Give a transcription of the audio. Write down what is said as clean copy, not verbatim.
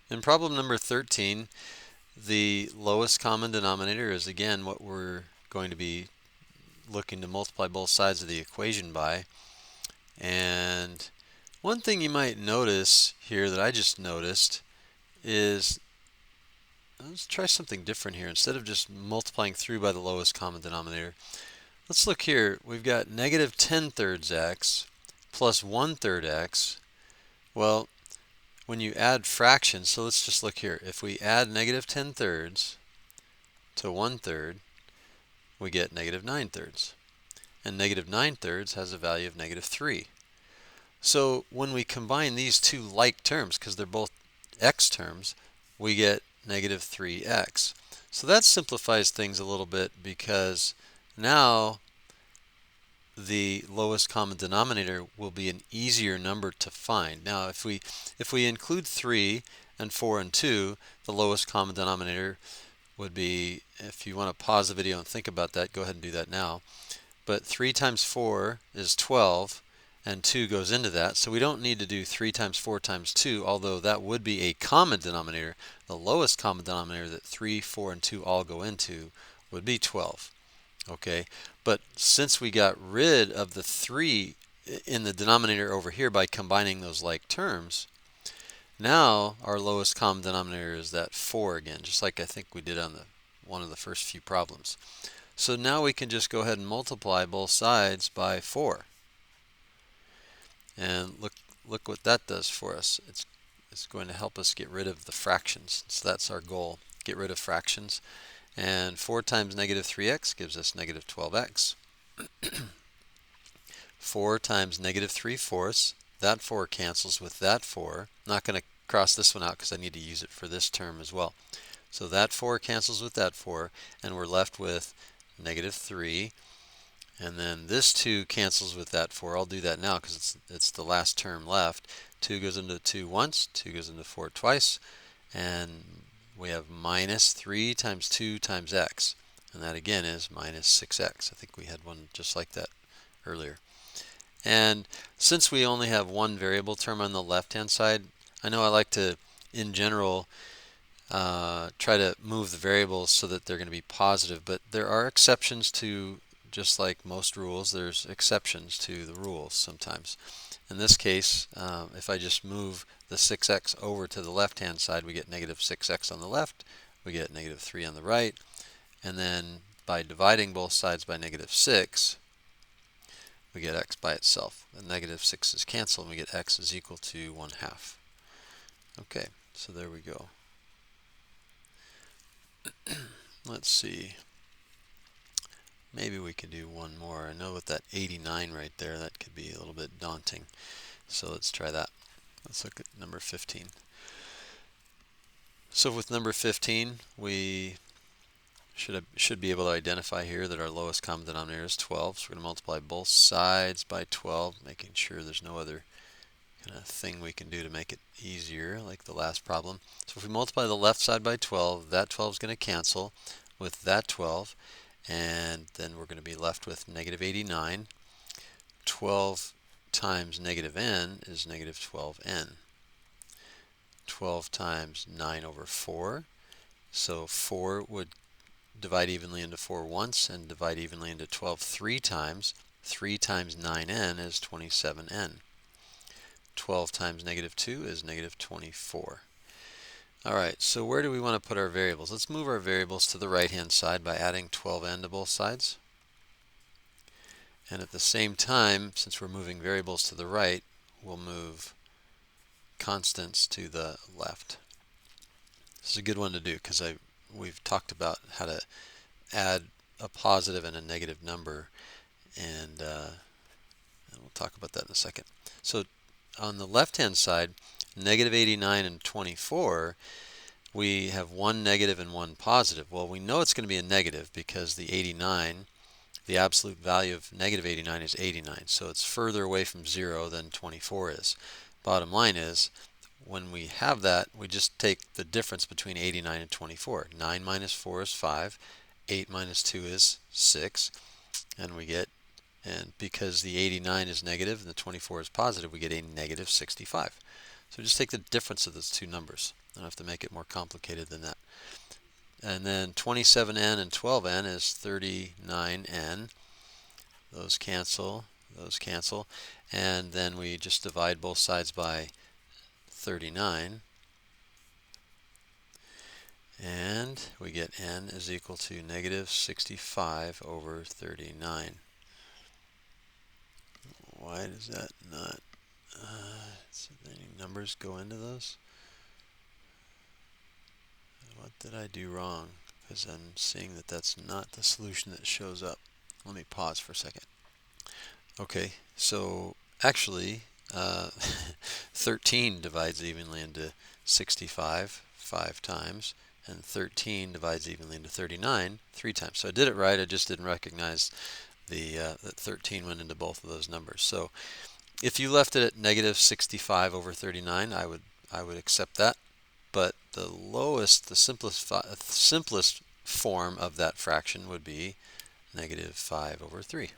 In problem number 13, the lowest common denominator is again what we're going to be looking to multiply both sides of the equation by. And one thing you might notice here that I just noticed is, let's try something different here. Instead of just multiplying through by the lowest common denominator, let's look here. We've got negative 10 thirds x plus 1/3 x. Well, when you add fractions, so let's just look here. If we add negative 10 thirds to 1/3, we get negative 9 thirds. And negative 9 thirds has a value of negative 3. So when we combine these two like terms, because they're both x terms, we get negative 3x. So that simplifies things a little bit, because now the lowest common denominator will be an easier number to find. Now if we include 3 and 4 and 2, the lowest common denominator would be, if you want to pause the video and think about that, go ahead and do that now. But 3 times 4 is 12, and 2 goes into that. So we don't need to do 3 times 4 times 2, although that would be a common denominator. The lowest common denominator that 3, 4, and 2 all go into would be 12. Okay, but since we got rid of the 3 in the denominator over here by combining those like terms, now our lowest common denominator is that 4 again, just like I think we did on one of the first few problems. So now we can just go ahead and multiply both sides by 4. And look what that does for us. It's going to help us get rid of the fractions. So that's our goal, get rid of fractions. And 4 times negative 3x gives us negative 12x. 4 times negative 3/4, that 4 cancels with that 4. I'm not going to cross this one out because I need to use it for this term as well. So that 4 cancels with that 4, and we're left with negative 3. And then this 2 cancels with that 4. I'll do that now because it's the last term left. 2 goes into 2 once, 2 goes into 4 twice, and we have minus 3 times 2 times x. And that again is minus 6x. I think we had one just like that earlier. And since we only have one variable term on the left-hand side, I know I like to, in general, try to move the variables so that they're going to be positive, but there are exceptions to, just like most rules, there's exceptions to the rules sometimes. In this case, if I just move the 6x over to the left-hand side, we get negative 6x on the left, we get negative 3 on the right, and then by dividing both sides by negative 6, we get x by itself. The negative 6's cancel, and we get x is equal to 1/2. Okay, so there we go. Let's see. Maybe we could do one more. I know with that 89 right there, that could be a little bit daunting. So let's try that. Let's look at number 15. So with number 15, we should be able to identify here that our lowest common denominator is 12. So we're going to multiply both sides by 12, making sure there's no other kind of thing we can do to make it easier, like the last problem. So if we multiply the left side by 12, that 12 is going to cancel with that 12, and then we're going to be left with negative 89. 12 times negative n is negative 12n. 12 times 9 over 4. So 4 would divide evenly into 4 once and divide evenly into 12 3 times. 3 times 9n is 27n. 12 times negative 2 is negative 24. Alright, so where do we want to put our variables? Let's move our variables to the right-hand side by adding 12n to both sides. And at the same time, since we're moving variables to the right, we'll move constants to the left. This is a good one to do because we've talked about how to add a positive and a negative number, and we'll talk about that in a second. So on the left-hand side, negative 89 and 24, we have one negative and one positive. Well, we know it's going to be a negative because the 89, the absolute value of negative 89 is 89, so it's further away from 0 than 24 is. Bottom line is, when we have that, we just take the difference between 89 and 24. 9 minus 4 is 5, 8 minus 2 is 6, and we get, and because the 89 is negative and the 24 is positive, we get a negative 65. So just take the difference of those two numbers. I don't have to make it more complicated than that. And then 27n and 12n is 39n. Those cancel, and then we just divide both sides by 39, and we get n is equal to negative 65 over 39. Why does that not, any numbers go into those? What did I do wrong? Because I'm seeing that that's not the solution that shows up. Let me pause for a second. Okay, so actually 13 divides evenly into 65 5 times, and 13 divides evenly into 39 3 times. So I did it right, I just didn't recognize that 13 went into both of those numbers. So if you left it at negative 65 over 39, I would accept that. But the lowest, the simplest form of that fraction would be negative 5 over 3.